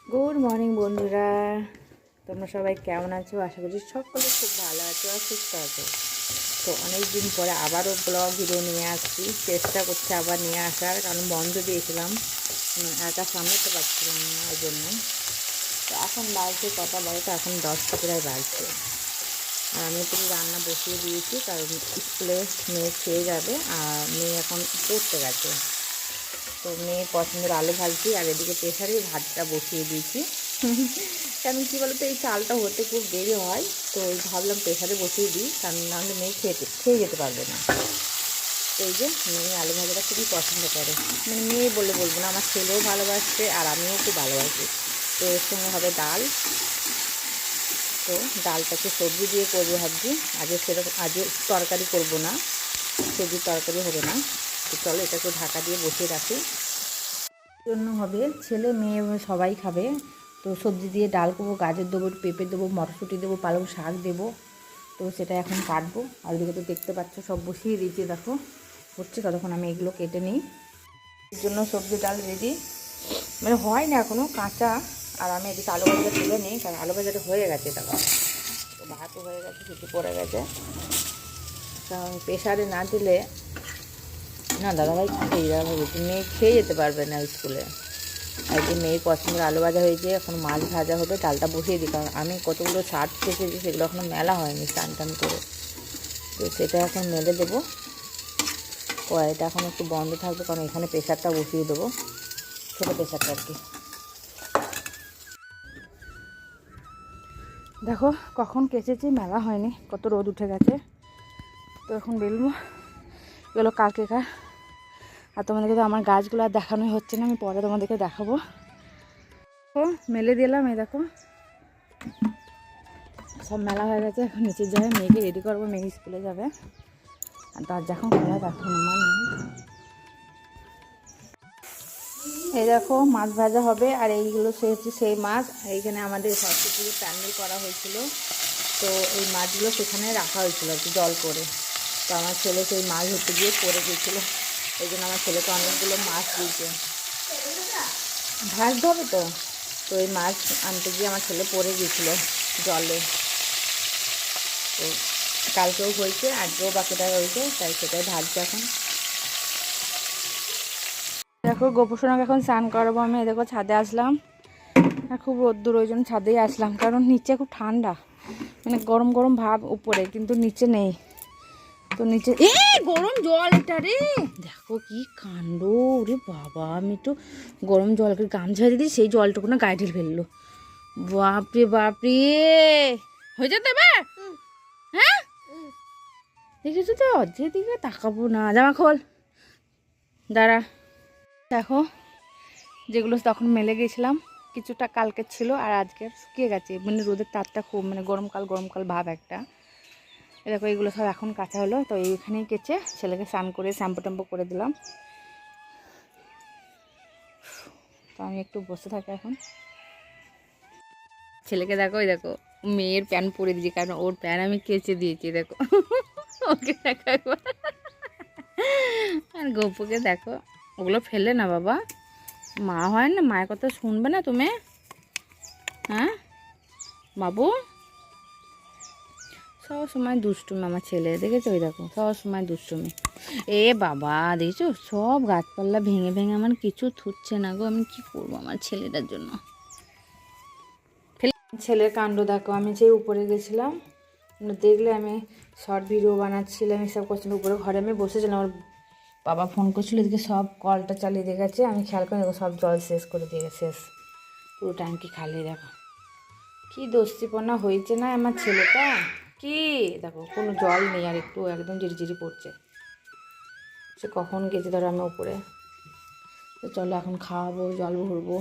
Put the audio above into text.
Good morning বন্ধুরা, তোমরা সবাই কেমন আছো? আশা করছি সকলে খুব ভালো আছো আর সুস্থ আছো। তো অনেক দিন পরে আবারও ব্লগ ভিডিও নিয়ে আসছি, চেষ্টা করছি আবার নিয়ে আসার, কারণ বন্ধ দিয়েছিলাম, একা সামলাতে পারছিলাম না, ওই জন্য। তো এখন বাজছে কটা বলে, তো এখন 10টা প্রায় বাজছে। আর আমি একটু রান্না বসিয়ে দিয়েছি, কারণ স্কুলে মেয়ে খেয়ে যাবে আর মেয়ে এখন পড়তে গেছে। তো মেয়ের পছন্দের আলু ভাজছি, আর এদিকে প্রেশারে ভাতটা বসিয়ে দিয়েছি। কারণ কী বলো তো, এই চালটা হতে খুব দেরি হয়, তো ভাবলাম প্রেশারে বসিয়ে দিই, কারণ নাহলে মেয়ে খেয়ে যেতে পারবে না। তো এই যে মেয়ে আলু ভাজাটা খুবই পছন্দ করে, মানে মেয়ে বলে বলবো না, আমার ছেলেও ভালোবাসছে আর আমিও খুব ভালোবাসি। তো এর সঙ্গে হবে ডাল। তো ডালটাকে সবজি দিয়ে করবো ভাবছি, আজকে তরকারি করব না, সবজির তরকারি হবে না। তো চলো এটাকে ঢাকা দিয়ে বসিয়ে রাখি। জন্য হবে, ছেলে মেয়ে সবাই খাবে। তো সবজি দিয়ে ডাল করবো, গাজর দেবো, পেঁপে দেবো, মটরশুঁটি দেবো, পালং শাক দেবো। তো সেটা এখন কাটবো। আর ওদিকে তো দেখতে পাচ্ছ সব বসিয়ে দিয়েছি, দেখো হচ্ছে, ততক্ষণ আমি এগুলো কেটে নিই। এর জন্য সবজি ডাল রেডি, মানে হয় না এখনও, কাঁচা। আর আমি এদিকে আলু ভাজা তুলে নিই, কারণ আলু ভাজাটা হয়ে গেছে, দেখো ভাতও হয়ে গেছে, ছুটি পড়ে গেছে। কারণ প্রেশারে না দিলে না, দাদাভাই মেয়ে খেয়ে যেতে পারবে না স্কুলে। আর যে মেয়ের পছন্দের আলু ভাজা হয়েছে, এখন মাছ ভাজা হবে, ডালটা বসিয়ে দিই, কারণ আমি কতগুলো শার্ট কেটেছি, সেগুলো এখনও মেলা হয়নি টান টান করে। তো সেটা এখন মেলে দেবো। কড়াইটা এখন একটু বন্ধ থাকবে, কারণ এখানে প্রেশারটা বসিয়ে দেবো, ছোটো প্রেশারটা আর কি। দেখো কখন কেচেছি, মেলা হয়নি, কত রোদ উঠে গেছে। তো এখন বেলবো, এগুলো কালকেকার। আর তোমাদেরকে তো আমার গাছগুলো আর দেখানোই হচ্ছে না, আমি পরে তোমাদেরকে দেখাবো। ও মেলে দিলাম, এই দেখো সব মেলা হয়ে গেছে। এখন নিচে যাবে, মেয়েকে রেডি করবো, মেয়ে স্কুলে যাবে। আর দরজা এখন খোলা, দেখো এই দেখো মাছ ভাজা হবে। আর এইগুলো সে হচ্ছে সেই মাছ, এইখানে আমাদের সরস্বতী পুজোর প্যান্ডেল করা হয়েছিল, তো এই মাছগুলো সেখানে রাখা হয়েছিল আর কি, জল করে। তো আমার ছেলে সেই মাছ ধরতে গিয়ে পড়ে গিয়েছিলো, এই জন্য আমার ছেলেকে অনেকগুলো মাছ দিয়েছে, ভাজতে হবে তো। তো এই মাছ আনতে গিয়ে আমার ছেলে পড়ে গিয়েছিলো জলে। তো কালকেও হয়েছে, আজকেও বাকিটা হয়েছে, তাই সেটাই ভাজছে এখন। দেখো গোপুসোনাকে এখন স্নান করাবো আমি। দেখো ছাদে আসলাম, আর খুব রোদ্দুর, ওই জন্য ছাদেই আসলাম, কারণ নিচে খুব ঠান্ডা, মানে গরম গরম ভাব উপরে, কিন্তু নিচে নেই। তো নিচে গরম জল, এটা রে দেখো কি কাণ্ড, রে বাবা, আমি একটু গরম জলকে গামছা দিদি, সেই জলটুকু না গায়ে ঢেলে ফেললো। বাপরে বাপরে, হয়ে যেতে হবে। হ্যাঁ দেখেছো তো, যেদিকে তাকাবো না। জামা খোল, দাঁড়া। দেখো যেগুলো তখন মেলে গেছিলাম, কিছুটা কালকে ছিল আর আজকে শুকিয়ে গেছে, মানে রোদের তাপটা খুব, মানে গরমকাল গরমকাল ভাব একটা। দেখো এগুলো সব এখন কাঁচা হলো, তো এইখানেই কেচে ছেলেকে স্নান করে শ্যাম্পু ট্যাম্পু করে দিলাম। তো আমি একটু বসে থাকি এখন। ছেলেকে দেখো, ওই দেখো মেয়ের প্যান্ট পরে দিয়েছি, কারণ ওর প্যান্ট আমি কেচে দিয়েছি, দেখো ওকে দেখো একবার। আর গপুকে দেখো, ওগুলো ফেলে না বাবা, মা হয় না, মায়ের কথা শুনবে না তুমি? হ্যাঁ বাবু, সব সময় দুষ্টুমি আমার ছেলে, দেখেছো? ওই দেখো সব সময় দুষ্টুমি। এ বাবা দেখছো, সব গাছপালা ভেঙে ভেঙে আমার কিছু থুচ্ছে না গো, আমি কি করবো আমার ছেলেটার জন্য। ছেলের কাণ্ড দেখো, আমি যে উপরে গেছিলাম, দেখলে আমি শর্ট ভিডিও বানাচ্ছিলাম, এসব করছিলাম উপরে, ঘরে আমি বসেছিলাম, আমার বাবা ফোন করছিল, এদিকে সব কলটা চালিয়ে দিয়ে গেছে, আমি খেয়াল করে দেখো সব জল শেষ করে দিয়ে গেছে, শেষ, পুরো ট্যাঙ্কি খালি। দেখো কি দস্তিপনা হয়েছে না আমার ছেলেটা, কি দেখো কোনো জল নেই, আর একটু একদম ঝিরিঝিরি পড়ছে। সে কখন গেছে ধরো আমি উপরে। তো চলো এখন খাওয়াবো, জল ভরবো।